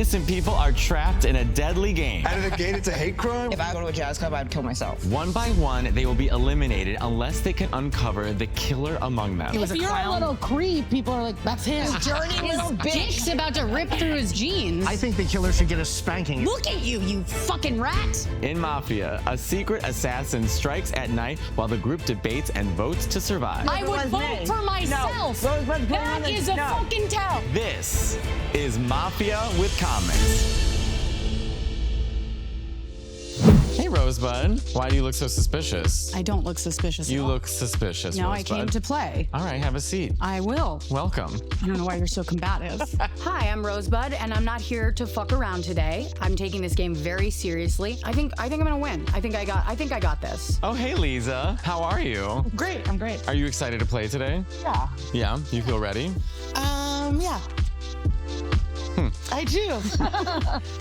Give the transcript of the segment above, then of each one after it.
innocent people are trapped in a deadly game. Out of the gate, it's a hate crime? If I go to a jazz club, I'd kill myself. One by one, they will be eliminated unless they can uncover the killer among them. If you're a little creep, people are like, that's him. Dirty little bitch. Dick's about to rip through his jeans. I think the killer should get a spanking. Look at you, you fucking rat. In Mafia, a secret assassin strikes at night while the group debates and votes to survive. I would vote for myself. That is a fucking tell. This is Mafia with Comics. Hey, Rosebud. Why do you look so suspicious? I don't look suspicious. You at all. look suspicious, No, Rosebud. I came to play. All right, have a seat. I will. Welcome. I don't know why you're so combative. Hi, I'm Rosebud, and I'm not here to fuck around today. I'm taking this game very seriously. I think I'm gonna win. I think I got this. Oh, hey, Liza. How are you? Great, I'm great. Are you excited to play today? Yeah. Yeah? You feel ready? Yeah. I do.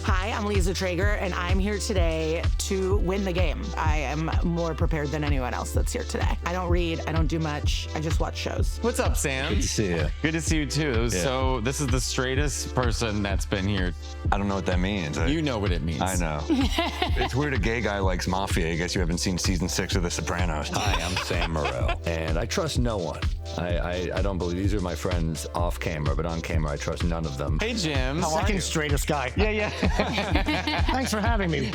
Hi, I'm Liza Treyger, and I'm here today to win the game. I am more prepared than anyone else that's here today. I don't read, I don't do much, I just watch shows. What's up, Sam? Good to see you. Good to see you, too. Yeah. So this is the straightest person that's been here. I don't know what that means. You know what it means. I know. It's weird a gay guy likes Mafia. I guess you haven't seen season 6 of The Sopranos. Hi, I'm Sam Morril, and I trust no one. I don't believe these are my friends off camera, but on camera I trust none of them. Hey, Jim. How are Second you? straightest guy. Yeah. Thanks for having me.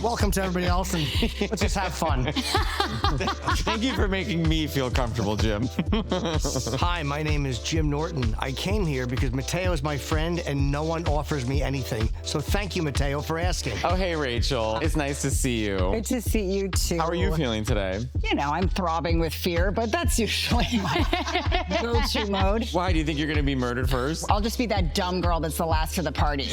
Welcome to everybody else, and let's just have fun. Thank you for making me feel comfortable, Jim. Hi, my name is Jim Norton. I came here because Matteo is my friend, and no one offers me anything. So thank you, Matteo, for asking. Oh, hey, Rachel. It's nice to see you. Good to see you too. How are you feeling today? You know, I'm throbbing with fear, but that's usually my go-to mode. Why? Do you think you're going to be murdered first? I'll just be that dumb girl that's the last to the party.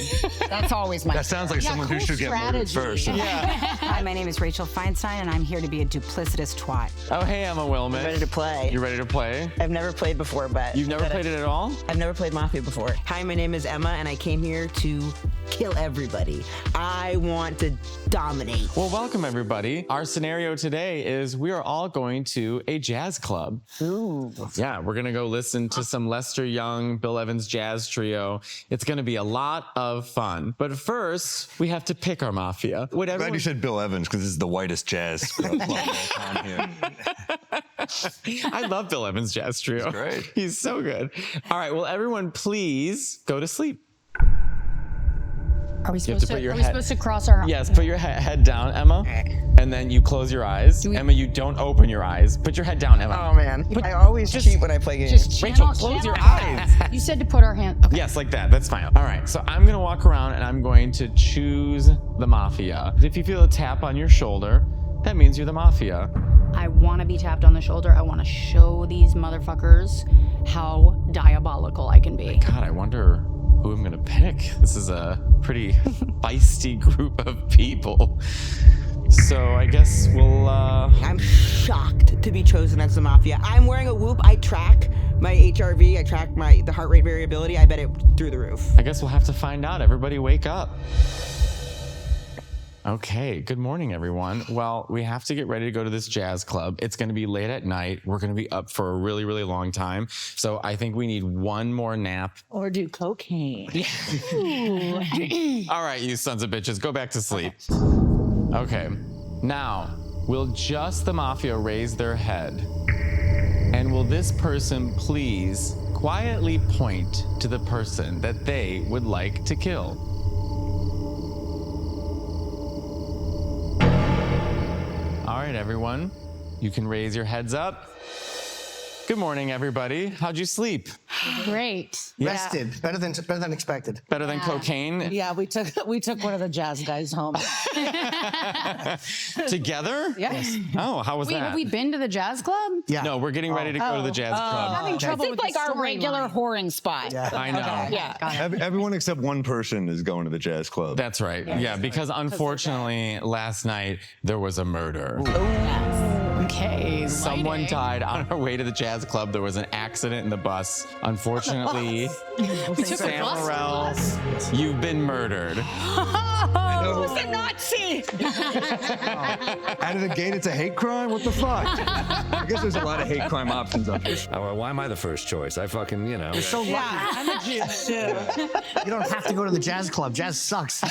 That's always my. That sounds like someone who should get murdered first. Hi, my name is Rachel Feinstein, and I'm here to be a duplicitous twat. Oh, hey, Emma Willmann. Ready to play. You ready to play? I've never played before, but... You've never played it at all? I've never played Mafia before. Hi, my name is Emma, and I came here to kill everybody. I want to dominate. Well, welcome, everybody. Our scenario today is we are all going to a jazz club. Ooh. Yeah, we're going to go listen to some Lester Young, Bill Evans jazz trio. It's going to be a lot of fun. But first, we have to pick our Mafia. I'm glad you said Bill Evans, because this is the whitest jazz club of all time here. I love Bill Evans jazz trio. He's great. He's so good. All right, well, everyone, please go to sleep. Are we You have to supposed put your are we head- supposed to cross our? Yes, put your head down, Emma. And then you close your eyes. Emma, you don't open your eyes. Put your head down, Emma. Oh, man. I always cheat when I play games. Just Rachel, channel- close your channel- eyes. You said to put our hand. Okay. Yes, like that. That's fine. All right, so I'm going to walk around and I'm going to choose the Mafia. If you feel a tap on your shoulder, that means you're the Mafia. I want to be tapped on the shoulder. I want to show these motherfuckers how diabolical I can be. God, I wonder who I'm going to pick. This is a pretty feisty group of people. So I guess we'll, I'm shocked to be chosen as the Mafia. I'm wearing a Whoop. I track my HRV. I track the heart rate variability. I bet it through the roof. I guess we'll have to find out. Everybody wake up. Okay, good morning, everyone. Well, we have to get ready to go to this jazz club. It's going to be late at night. We're going to be up for a really, really long time. So I think we need one more nap. Or do cocaine. All right, you sons of bitches, go back to sleep. Okay, now, will just the Mafia raise their head? And will this person please quietly point to the person that they would like to kill? All right, everyone, you can raise your heads up. Good morning, everybody. How'd you sleep? Great. Rested. Better than expected. Better than cocaine? Yeah, we took one of the jazz guys home. Together? Yes. Oh, how was Wait, that? have we been to the jazz club? Yeah. No, we're getting ready to go to the jazz club. Having trouble It's with like the our regular storyline. whoring spot. Yeah. I know. Yeah. Got it. Everyone except one person is going to the jazz club. That's right. Yeah, because unfortunately, last night there was a murder. Okay. Someone lighting. died on our way to the jazz club. There was an accident in the bus. Unfortunately, We took a Sam bus to Morril the bus. You've been murdered. Who's the Nazi? Out of the gate, it's a hate crime? What the fuck? I guess there's a lot of hate crime options up here. Why am I the first choice? I fucking, you know. You're so lucky. I'm a Jew too. You don't have to go to the jazz club. Jazz sucks.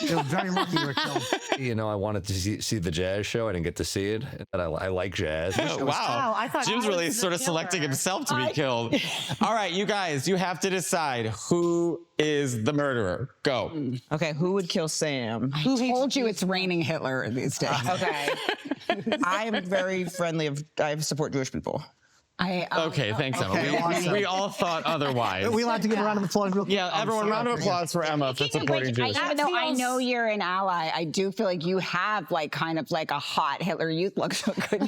You're very lucky you were killed. You know, I wanted to see the jazz show. I didn't get to see it. And I like jazz. Wow. I thought Jim's I was really the sort of killer. selecting himself to be killed. All right, you guys, you have to decide who is the murderer. Go. Okay, who would kill Sam? Who told you it's raining Hitler these days? Okay. I am very friendly I support Jewish people. Okay, thanks, Emma. We all thought otherwise. Are we allowed to give a round of applause real quick? Yeah, everyone, round of applause for Emma for supporting Jewish. Even though I know you're an ally, I do feel like you have like kind of like a hot Hitler Youth look. So good.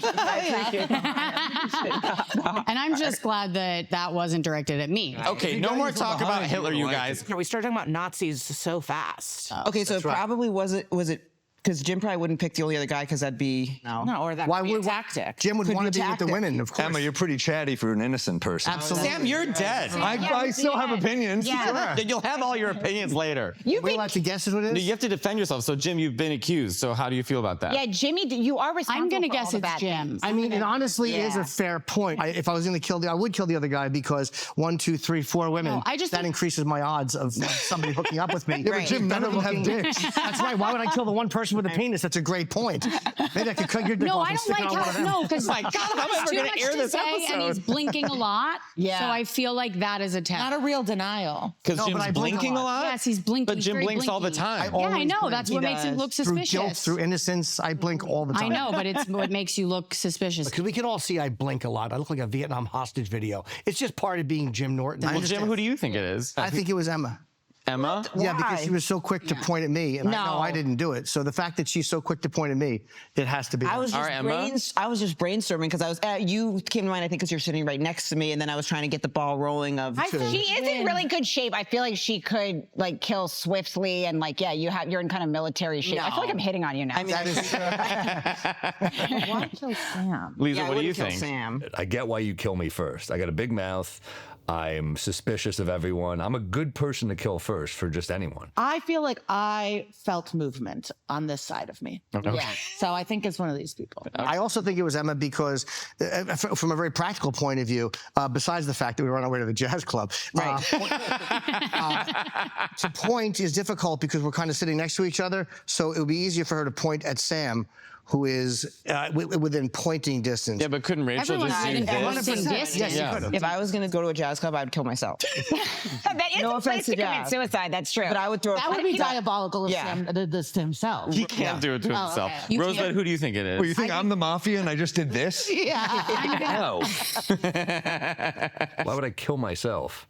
And I'm just glad that wasn't directed at me. Okay, no more talk about Hitler, you guys. We started talking about Nazis so fast. Okay, so it probably was it because Jim probably wouldn't pick the only other guy because that'd be No, or that Why could be a would tactic. Jim would Could want be to be with the tactic. women, of course. Emma, you're pretty chatty for an innocent person. Absolutely. Sam, you're dead. I still have opinions. Yeah. You'll have all your opinions later. Are we allowed to guess who it is? You have to defend yourself. So, Jim, you've been accused. So, how do you feel about that? Yeah, Jimmy, you are responsible. I'm gonna for guess all the it's bad Jim. things. I mean, it honestly is a fair point. If I was going to kill I would kill the other guy because 1, 2, 3, 4 women. No, I just that think- increases my odds of somebody hooking up with me. Yeah, but Jim, none of them have dicks. That's right. Why would I kill the one person with a penis? That's a great point. Maybe I could cut your dick No, off I and don't stick like it on one of how them. because My God, how am I ever too gonna much air to this say, and he's episode? blinking a lot. Yeah. So I feel like that is a test. Not a real denial. Because No, but Jim's I blink a blinking a lot. lot? Yes, he's blinking. But He's Jim very blinks all the blinky. time. Yeah, I always know. blink. That's He what makes it does. look Through suspicious. guilt, through innocence, I blink all the time. I know, but it's what makes you look suspicious. Because we can all see I blink a lot. I look like a Vietnam hostage video. It's just part of being Jim Norton. Well, Jim, who do you think it is? I think it was Emma. Emma? Yeah, because she was so quick to point at me, and I know No. I didn't do it. So the fact that she's so quick to point at me, it has to be. I her. was just All right, Emma? I was just brainstorming because I was you came to mind I think because you're sitting right next to me and then I was trying to get the ball rolling of She is in really good shape. I feel like she could like kill swiftly and like you're in kind of military shape. I feel like I'm hitting on you now. I mean, That is Why kill Sam? Lisa, I what do you wouldn't kill think? Sam. I get why you kill me first. I got a big mouth. I'm suspicious of everyone. I'm a good person to kill first for just anyone. I feel like I felt movement on this side of me. Okay. Yeah. So I think it's one of these people. I also think it was Emma because, from a very practical point of view, besides the fact that we were on our way to the jazz club, to point is difficult because we're kind of sitting next to each other. So it would be easier for her to point at Sam, who is within pointing distance. Yeah, but couldn't Rachel Everyone's just do within this? pointing distance. Yes, Yeah. you could have. If I was going to go to a jazz club, I'd kill myself. that is No a place offense to to commit Jazz. suicide. That's true. But I would throw That would be diabolical if Yeah. Sam did this to himself. He can't do it to himself. You Rosebud, can't. who do you think it is? Well, you think I'm the mafia and I just did this? No. Why would I kill myself?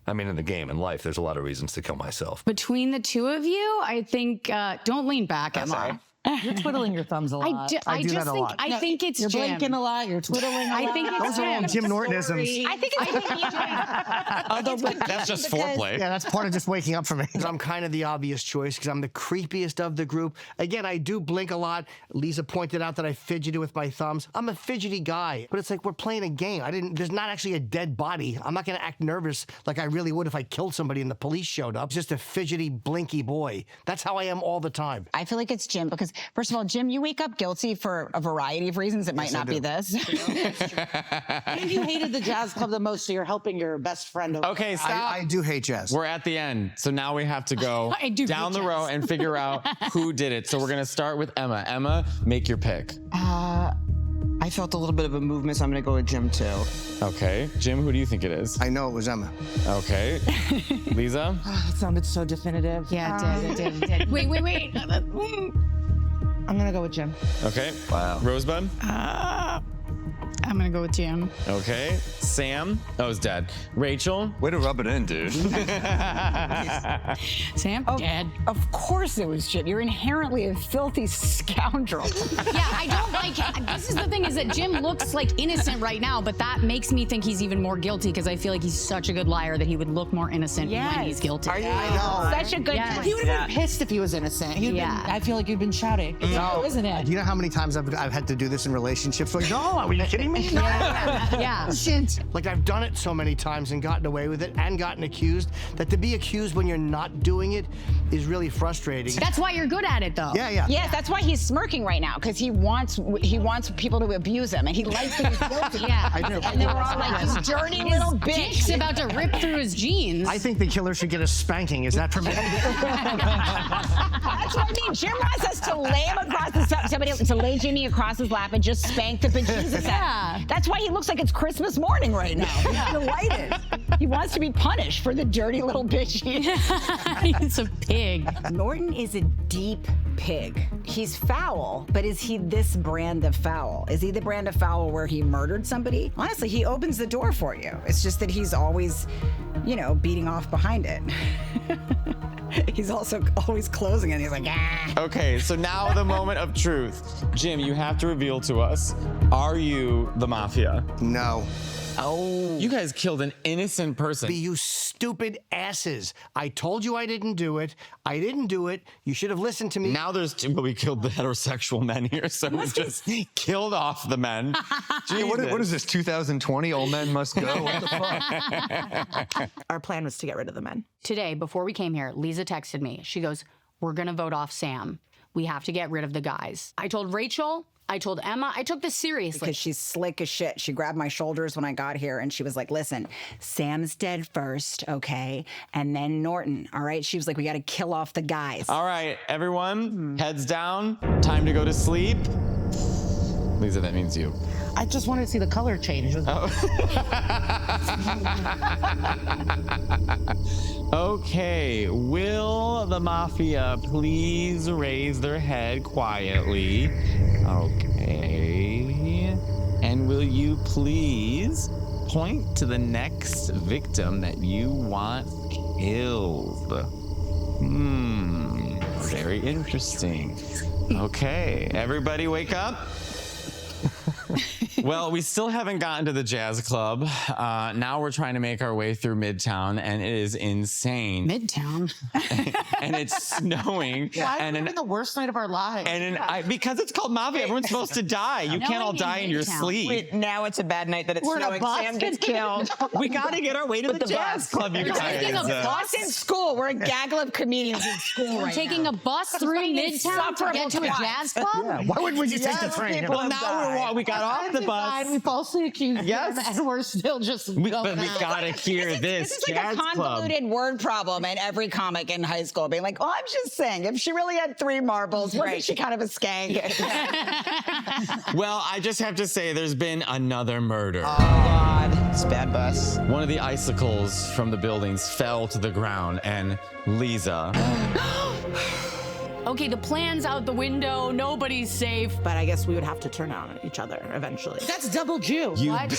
I mean, in the game, in life, there's a lot of reasons to kill myself. Between the two of you, I think don't lean back, Emma. You're twiddling your thumbs a lot. I do just that a think lot. I think it's You're Jim. blinking a lot. You're twiddling a lot. I think it's Those are all Jim Nortonisms. I think it's That's just foreplay. Yeah, that's part of just waking up for me. I'm kind of the obvious choice because I'm the creepiest of the group. Again, I do blink a lot. Lisa pointed out that I fidgeted with my thumbs. I'm a fidgety guy, but it's like we're playing a game. There's not actually a dead body. I'm not going to act nervous like I really would if I killed somebody and the police showed up. Just a fidgety, blinky boy. That's how I am all the time. I feel like it's Jim because, first of all, Jim, you wake up guilty for a variety of reasons. It might not be this. Maybe you hated the jazz club the most, so you're helping your best friend. Okay, stop. I do hate jazz. We're at the end, so now we have to go I do down hate the row jazz. and figure out who did it. So we're gonna start with Emma. Emma, make your pick. I felt a little bit of a movement, so I'm going to go with Jim too. Okay, Jim, who do you think it is? I know it was Emma. Okay, Lisa. It sounded so definitive. Yeah, it did. Wait. I'm gonna go with Jim. Okay. Wow. Rosebud. I'm gonna go with Jim. Okay. Sam. Oh, he's dead. Rachel. Way to rub it in, dude. Sam, dead. Of course it was Jim. You're inherently a filthy scoundrel. Yeah, I don't like. This is the thing is that Jim looks like innocent right now, but that makes me think he's even more guilty because I feel like he's such a good liar that he would look more innocent when he's guilty. Are you? Such a good Yes. twist. He would have been pissed if he was innocent. I feel like you've been shouting. No, isn't it? Do you know how many times I've had to do this in relationships? Like, no, are you kidding me? me? Yeah. Shit. Like I've done it so many times and gotten away with it and gotten accused that to be accused when you're not doing it is really frustrating. That's why you're good at it, though. Yeah. Yes, that's why he's smirking right now, because he wants people to abuse him, and he likes being guilty. Yeah. I do. And they were all like, "You dirty little bitch." Dick's about to rip through his jeans. I think the killer should get a spanking. Is that permitted? That's what I mean. Jim wants us to lay him across to lay Jimmy across his lap and just spank the bejesus out of him. That's why he looks like it's Christmas morning right now. He's delighted. He wants to be punished for the dirty little bitch he is. He's a pig. Norton is a deep pig. He's foul, but is he this brand of foul? Is he the brand of foul where he murdered somebody? Honestly, he opens the door for you. It's just that he's always, beating off behind it. He's also always closing it. He's like, ah. Okay, so now the moment of truth. Jim, you have to reveal to us, are you the Mafia? No. Oh. You guys killed an innocent person. You stupid asses. I told you I didn't do it. I didn't do it. You should have listened to me. Now there's two, but we killed the heterosexual men here, so we just killed off the men. Hey, what is this, 2020? All men must go? What the fuck? Our plan was to get rid of the men. Today, before we came here, Liza texted me. She goes, "We're going to vote off Sam. We have to get rid of the guys." I told Rachel, I told Emma, I took this seriously. Because she's slick as shit. She grabbed my shoulders when I got here and she was like, listen, Sam's dead first, okay? And then Norton, all right? She was like, we got to kill off the guys. All right, everyone, heads down. Time to go to sleep. Lisa, that means you. I just wanted to see the color change. Okay, will the Mafia please raise their head quietly? Okay. And will you please point to the next victim that you want killed? Very interesting. Okay, everybody wake up. Well, we still haven't gotten to the jazz club. Now we're trying to make our way through Midtown, and it is insane. Midtown? And it's snowing. Why and are we having the worst night of our lives? Because it's called Mafia. Everyone's supposed to die. You can't all die in your sleep. Wait, now it's a bad night that it's We're in a snowing. bus. Sam gets killed. We got to get our way to the jazz club, you guys. taking a Us in school. We're a gaggle of comedians in school We're right taking now. a bus through Midtown to get to a jazz club? Why wouldn't we just take the train? Well, now we got off the bus. We falsely accused Yes. them, and we're still just But going we out. gotta hear this This is like jazz a club. convoluted word problem in every comic in high school, being like, "Oh, I'm just saying, if she really had 3 marbles, wasn't she kind of a skank?" Well, I just have to say, there's been another murder. God, it's bad bus. One of the icicles from the buildings fell to the ground, and Liza. Okay, the plan's out the window. Nobody's safe. But I guess we would have to turn on each other eventually. That's double Jew. What?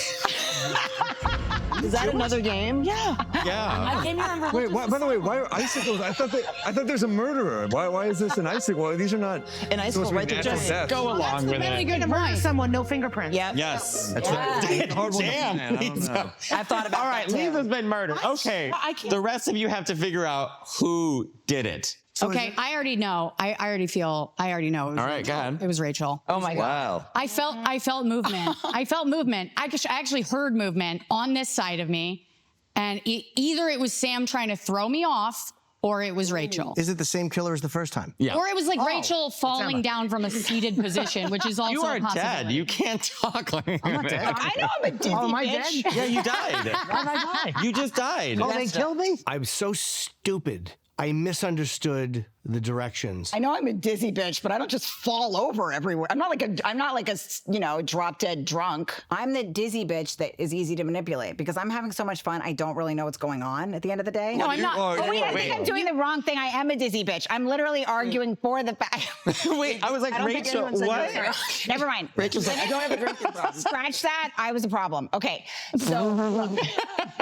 Is that another game? Yeah. Yeah. I came here and Wait, by the way, why are icicles? I thought there's a murderer. Why is this an icicle? Well, these are not An icicle, supposed to be right? They're natural just deaths. Go along with Really it. good murder point. someone, no fingerprints. Yeah. Yes. That's right. Hard one to Damn, plan. I don't Lisa. know. I thought about All right, that too. Lisa's been murdered. Okay. I can't- The rest of you have to figure out who did it. Okay, I already know. I already know. It was All right, Rachel. go ahead. It was Rachel. Oh my God. Wow. I felt movement. I felt movement. I actually heard movement on this side of me. And either it was Sam trying to throw me off, or it was Rachel. Is it the same killer as the first time? Yeah. Or it was like Rachel falling down from a seated position, which is also You are a possibility. dead. You can't talk like that. I'm not dead. I know I'm a dizzy Oh, am I bitch. dead? Yeah, you died. Why did I die? You just died. Oh, they killed me? I'm so stupid. I misunderstood the directions. I know I'm a dizzy bitch, but I don't just fall over everywhere. I'm not like a drop dead drunk. I'm the dizzy bitch that is easy to manipulate because I'm having so much fun. I don't really know what's going on at the end of the day. No, I'm not. Oh wait, I think I'm doing the wrong thing. I am a dizzy bitch. I'm literally arguing for the fact. Wait, I was like, I don't think Rachel, anyone said what? no. Never mind. Rachel's like, I don't have a drinking problem. Scratch that. I was a problem. Okay, so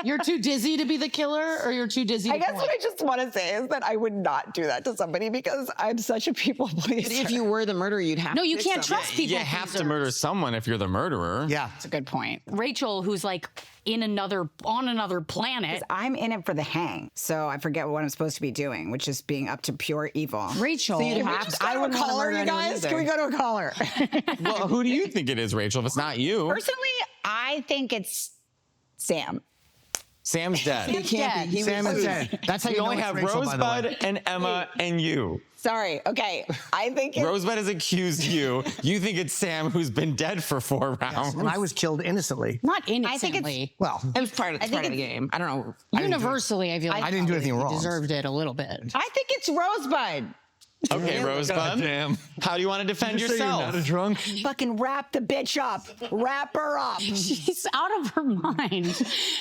You're too dizzy to be the killer, or you're too dizzy to I guess point? what I just want to say is that I would not do that to somebody somebody because I'm such a people pleaser. But if you were the murderer, you'd have No, to you pick can't someone. trust people. You have to murder someone if you're the murderer. Yeah. That's a good point. Rachel, who's like on another planet. I'm in it for the hang, so I forget what I'm supposed to be doing, which is being up to pure evil. Rachel. So you'd have to, I wouldn't want to caller, murder you anyone guys? either. Can we go to a caller? Well, who do you think it is, Rachel, if it's not you? Personally, I think it's Sam. Sam's dead. He can't be. He Sam was is dead. That's how We you know only it's have Rachel, by the way. Rosebud and Emma and you. Sorry. Okay. I think it's Rosebud has accused you. You think it's Sam who's been dead for 4 rounds. And I was killed innocently. Not I think innocently. Well, It was part of the game. I don't know. Universally, I feel like I didn't do anything you wrong. deserved it a little bit. I think it's Rosebud. Okay, Rosebud. Damn. How do you want to defend Did you say you're yourself? not a drunk? Fucking wrap the bitch up. Wrap her up. She's out of her mind.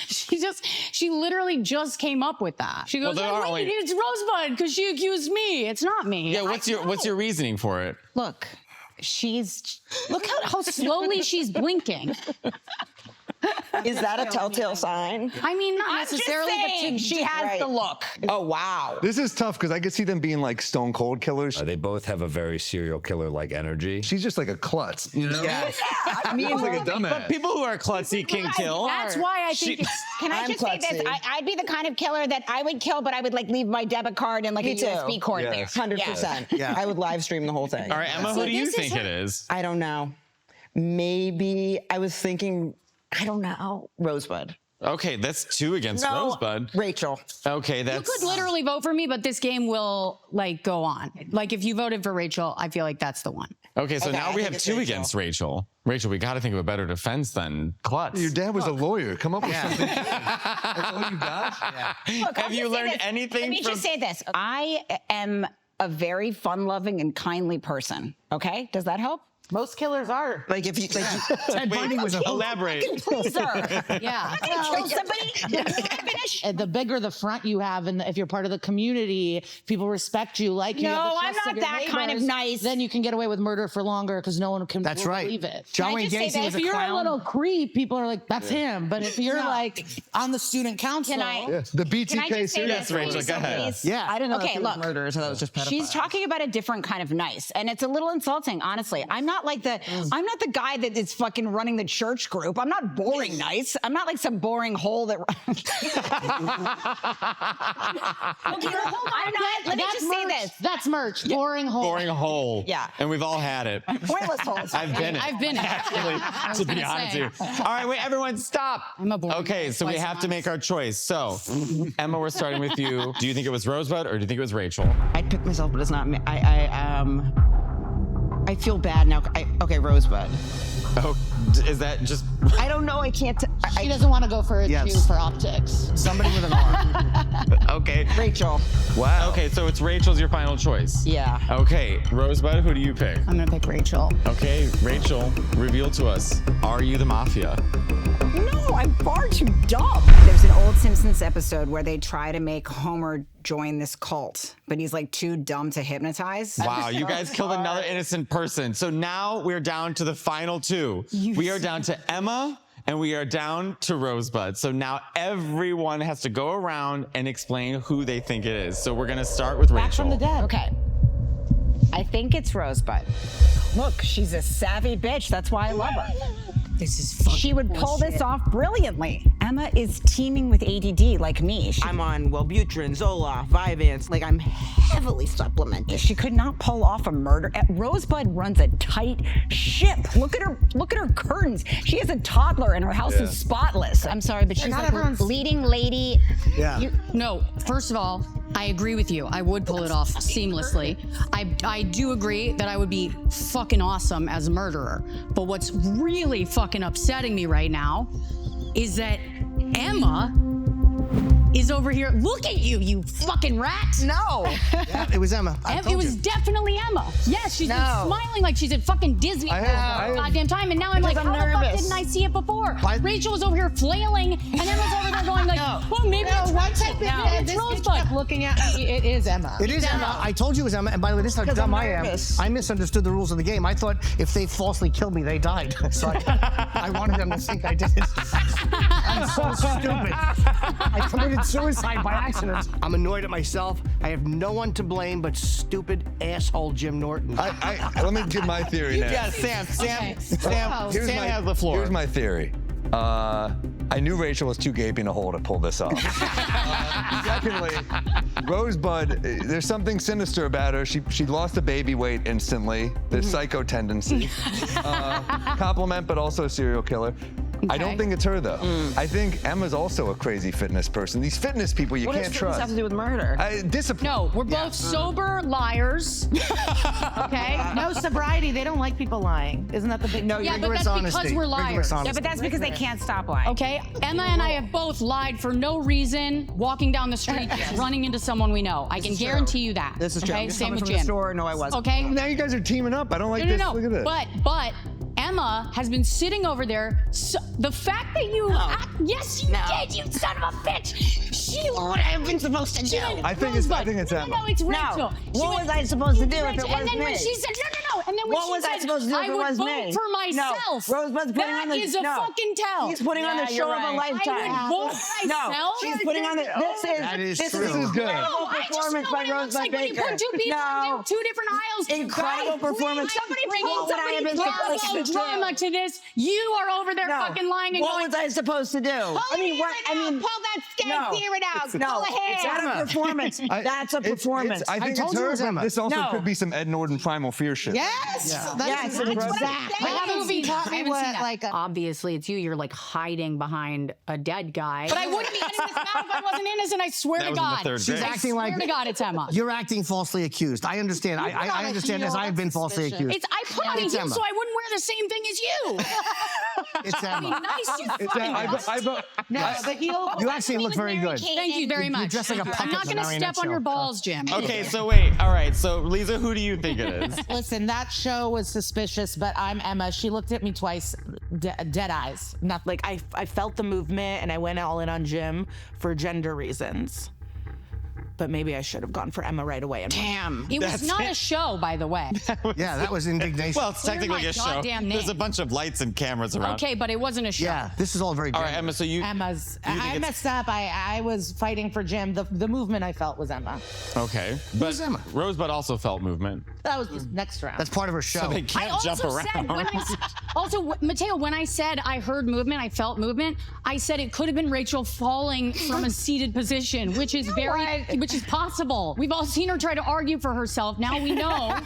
She literally just came up with that. She goes, there "Oh, are wait, only- it's Rosebud because she accused me. It's not me." Yeah, what's your reasoning for it? Look, Look how slowly she's blinking. Is that a telltale sign? I mean, not I'm just necessarily, saying, but she has the look. Oh, wow. This is tough because I could see them being like stone cold killers. They both have a very serial killer-like energy. She's just like a klutz, you know? yeah. I mean, She's like a dumbass. But people who are klutzy can kill. that's why I think it's. Can I I'm just say this? klutzy. I'd be the kind of killer that I would kill, but I would like leave my debit card and like Me a too. USB cord there. Yes. 100%. Yeah. I would live stream the whole thing. All right, Emma, who do you this is think it is? I don't know. Maybe I was thinking, I don't know. Rosebud. Okay, that's 2 against Rosebud. Rachel. Okay, You that's. could literally vote for me, but this game will like go on. Like if you voted for Rachel, I feel like that's the one. Okay, so Okay, now I we think have it's 2 Rachel. against Rachel. Rachel, we got to think of a better defense than klutz. Your dad was a lawyer. Come up with something. That's all you got? Look, I'll Have you just say learned this. anything Let me from- just say this. I am a very fun-loving and kindly person. Okay? Does that help? Most killers are. Like if you, Ted Bundy was a Elaborate. Pleaser. Yeah. Kill somebody. Can I finish? The bigger the front you have, and if you're part of the community, people respect you, like you. No, have the I'm trust not of your that kind of neighbors, nice. Then you can get away with murder for longer because no one can That's will right. believe it. John Can I Wayne just say Gacy that was If a you're clown. a little creep, people are like, "That's him." But if you're like on the student council, Can I? Yeah. The Can I BTK just say series. Yes, this, Rachel, please? go ahead. Please? Yeah. I didn't know Okay, that was look. murder, so that was just pedophile. She's talking about a different kind of nice, and it's a little insulting, honestly. I'm not like I'm not the guy that is fucking running the church group. I'm not boring nice. I'm not like some boring hole that. Okay, hold on. I'm not. Let me that's just say merch. this. That's merch. Boring hole. Boring hole. Yeah. And we've all had it. Pointless holes. I've been it. I've been it. Actually, I was to be gonna honest say. with you. All right, wait, everyone, stop. I'm a boring Okay, hole so we twice a have to month. make our choice. So, Emma, we're starting with you. Do you think it was Rosebud or do you think it was Rachel? I'd pick myself, but it's not me. I feel bad now. Okay, Rosebud. Oh, is that just. I don't know. I can't. She doesn't want to go for it Yes. too for optics. Somebody with an arm. Okay. Rachel. Wow. Okay, so it's Rachel's your final choice. Yeah. Okay, Rosebud, who do you pick? I'm gonna pick Rachel. Okay, Rachel, reveal to us. Are you the Mafia? No, I'm far too dumb. There's an old Simpsons episode where they try to make Homer join this cult, but he's like too dumb to hypnotize. Wow, you guys killed another innocent person. So now we're down to the final 2. We are down to Emma and we are down to Rosebud. So now everyone has to go around and explain who they think it is. So we're gonna start with Rachel. Back from the dead. Okay. I think it's Rosebud. Look, she's a savvy bitch. That's why I love her. This is fucking She would pull this off brilliantly. Emma is teeming with ADD like me. I'm on Wellbutrin, Zoloft, Vyvanse. Like I'm heavily supplemented. She could not pull off a murder. Rosebud runs a tight ship. Look at her curtains. She has a toddler and her house is spotless. I'm sorry, but she's Not like everyone's leading lady. Yeah. No, first of all, I agree with you. I would pull it off seamlessly. I do agree that I would be fucking awesome as a murderer. But what's really fucking upsetting me right now is that Emma is over here. Look at you, you fucking rat. No. Yeah, it was Emma. I It told was you. definitely Emma. Yes, she's been smiling like she's at fucking Disney I have- goddamn time, and now I'm like, I'm how the fuck nervous. didn't I see it before? Rachel was over here flailing, and Emma's over there going like, well, maybe it's Rachel. No, it's Rosebud. Looking at me, it is Emma. It is Emma. I told you it was Emma. And by the way, this is how dumb I am. nervous. I misunderstood the rules of the game. I thought if they falsely killed me, they died. So I wanted them to think I did it. I'm so stupid. I committed suicide by accident. I'm annoyed at myself. I have no one to blame but stupid asshole Jim Norton. Let me give my theory now. Yeah, Sam Here's has the floor. Here's my theory. I knew Rachel was too gaping a hole to pull this off. Secondly, Rosebud, there's something sinister about her. She lost the baby weight instantly. There's psycho tendency. Compliment, but also serial killer. I don't think it's her though. I think Emma's also a crazy fitness person. These fitness people you What can't does trust. this have to do with murder? Discipline. No, we're both sober liars. Okay? No sobriety. They don't like people lying. Isn't that the big? No, Yeah, but Rigorous that's because honesty. we're Rigorous liars. honesty. Yeah, but that's because they can't stop lying. Okay? Emma and I have both lied for no reason, walking down the street, just running into someone we know. I can guarantee you that. This is true. Okay? I'm just Same coming with from the Jim. store. No, I wasn't. Okay? Now you guys are teaming up. I don't like this. No. Look at this. But Emma has been sitting over there. So the fact that you, yes, you did, you son of a bitch. She would have been supposed to do. I think it's Emma. No, it's Rachel. What was I supposed to do if it was And then when me? she said no, and then when What she was I said supposed to do if I it would was vote me? for myself. No, Rosebud's putting on the That is a fucking tell. He's putting on the show of a lifetime. I would vote for No, myself. she's putting on the. This is This is good. No, I just performance know by what it looks Rosebud like when you Baker. put two people in two different aisles. Incredible Guys, performance. Somebody bring What would I have been supposed to do? drama to this. You are over there fucking lying and What going. was I supposed to do? I mean, what? I mean, pull that scared theory out. No, Pull a it's hair. not a performance. That's a performance. I think told it's you it her. was Emma. This also No. could be some Ed Norton Primal Fear shit. Yes. Yeah. That's Yes, exactly. I haven't seen taught I me haven't what seen that. like. Obviously, it's you. You're like hiding behind a dead guy. But I wouldn't be in this mouth if I wasn't innocent. I swear That to was in the God. third She's grade. acting like Swear to God, it's Emma. you're acting falsely accused. I understand. I understand as I've been falsely accused. It's I put on It's heels Emma. so I wouldn't wear the same thing as you. It's Be Emma. nice, you It's fucking No, the heel. You actually look very good. Thank you very much. dress like a puppet I'm not in the going to marionette step on show. your balls, Jim. Okay, so wait. All right, so Lisa, who do you think it is? Listen, that show was suspicious, but I'm Emma. She looked at me twice, dead eyes. Nothing. Like I felt the movement and I went all in on Jim for gender reasons. But maybe I should have gone for Emma right away. Damn. It was not a show, by the way. Yeah, that was indignation. Well, it's Clear technically my a show. goddamn name. There's a bunch of lights and cameras around. Okay, but it wasn't a show. yeah, this is all very. All right, gender. Emma. So you. Emma's. You think I it's- messed up. I was fighting for Jim. The movement I felt was Emma. Okay, but Who's Emma? Rosebud also felt movement. That was the next round. That's part of her show. So they I can't also jump around. said when Matteo, when I said I heard movement, I felt movement. I said it could have been Rachel falling from a seated position, which is which is possible. We've all seen her try to argue for herself. Now we know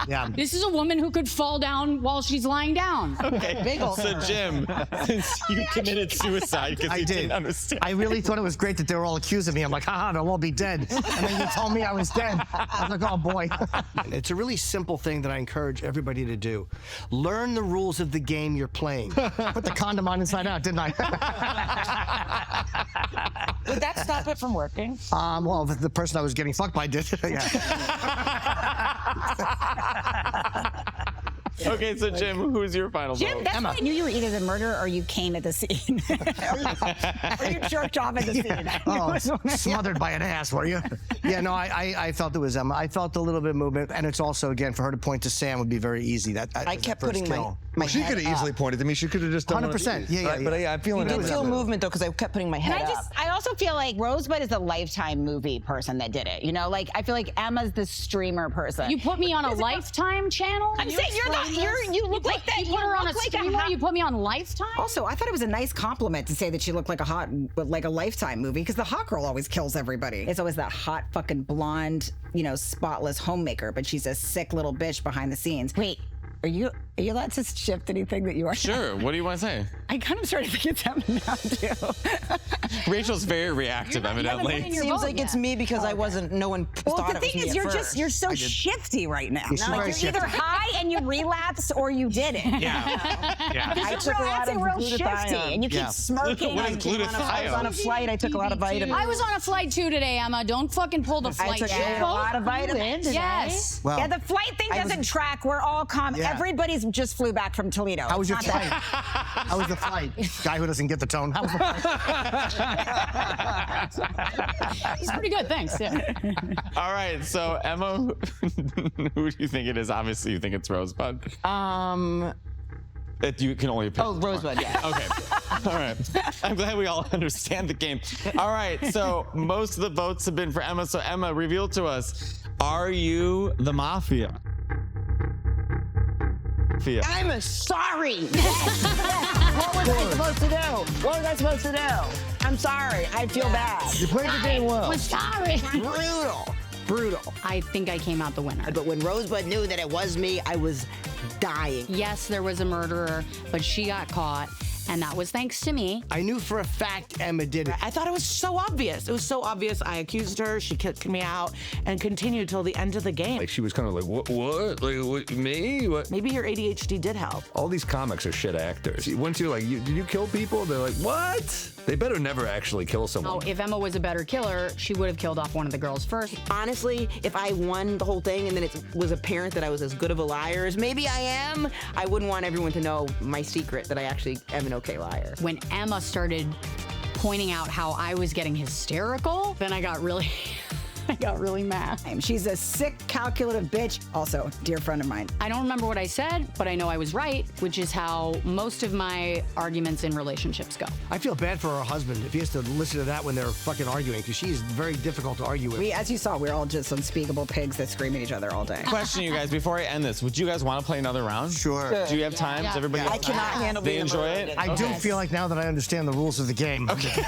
Yeah. this is a woman who could fall down while she's lying down. Okay. So Jim, since you committed suicide because I you did. didn't understand. I really thought it was great that they were all accusing me. I'm like, haha, they'll all be dead. And then you told me I was dead. I was like, oh boy. It's a really simple thing that I encourage everybody to do. Learn the rules of the game you're playing. Put the condom on inside out, didn't I? Did that stop it from working? Well, the person I was getting fucked by did. Yeah. Okay, so Jim, who's your final Jim, vote? that's why I knew you were either the murderer or you came at the scene. or you jerked off at the scene. Oh, smothered by an ass, were you? Yeah, no, I felt it was Emma. I felt a little bit of movement, and it's also, again, for her to point to Sam would be very easy. I kept first putting kill. my She head could have easily up. pointed to me. She could have just done 100%. Yeah, Right? But I'm feeling I did Emma. feel movement though because I kept putting my head And up. I also feel like Rosebud is a Lifetime movie person that did it. You know, like I feel like Emma's the streamer person. You put me on a Lifetime channel? I'm saying you look like that. You put her on a look like streamer? You put me on Lifetime? Also, I thought it was a nice compliment to say that she looked like a Lifetime movie because the hot girl always kills everybody. It's always that hot fucking blonde, spotless homemaker, but she's a sick little bitch behind the scenes. Wait, are you allowed to shift anything that you are? Sure. What do you want to say? I kind of started to think it's Emma now too. Rachel's very reactive, evidently. It seems like it's me because I wasn't. No one Well, thought the it was thing me is, at you're first. so shifty right now. She's very Like you're either shifty. high and you relapse or you didn't. Yeah. I took a lot of real shifty, glutathione. and you keep Yeah. smirking. What is and glutathione? I was on a flight. I took a lot of vitamins. I was on a flight too today, Emma. Don't fucking pull the I flight took shit. a lot of vitamins. Yes. Well, Yeah, the flight thing doesn't track. We're all Yeah. Everybody's just flew back from Toledo. how was your It's not flight? that- How was the flight? Guy who doesn't get the tone. How was the flight? He's pretty good, thanks. Yeah. All right, so Emma, who do you think it is? Obviously, you think it's Rosebud. You can only pick. Oh, Rosebud, yeah. Okay. All right. I'm glad we all understand the game. All right. So most of the votes have been for Emma. So Emma, reveal to us, are you the Mafia? I'm sorry. What was I supposed to do? What was I supposed to do? I'm sorry. I feel bad. You played the game well. I'm sorry. Brutal. I think I came out the winner. But when Rosebud knew that it was me, I was dying. Yes, there was a murderer, but she got caught, and that was thanks to me. I knew for a fact Emma did it. I thought it was so obvious. It was so obvious. I accused her. She kicked me out and continued till the end of the game. Like she was kind of like, what? Like what, me? What? Maybe your ADHD did help. All these comics are shit actors. Once you're like, did you kill people? They're like, what? They better never actually kill someone. Oh, if Emma was a better killer, she would have killed off one of the girls first. Honestly, if I won the whole thing and then it was apparent that I was as good of a liar as maybe I am, I wouldn't want everyone to know my secret that I actually am an okay liar. When Emma started pointing out how I was getting hysterical, then I got really mad. She's a sick, calculative bitch. Also, dear friend of mine. I don't remember what I said, but I know I was right, which is how most of my arguments in relationships go. I feel bad for her husband if he has to listen to that when they're fucking arguing, because she's very difficult to argue with. As you saw, we're all just unspeakable pigs that scream at each other all day. Question, you guys, before I end this, would you guys want to play another round? Sure. Do you have time? Does everybody have I cannot time? handle They being enjoy murdered. it? I do feel like now that I understand the rules of the game. Okay.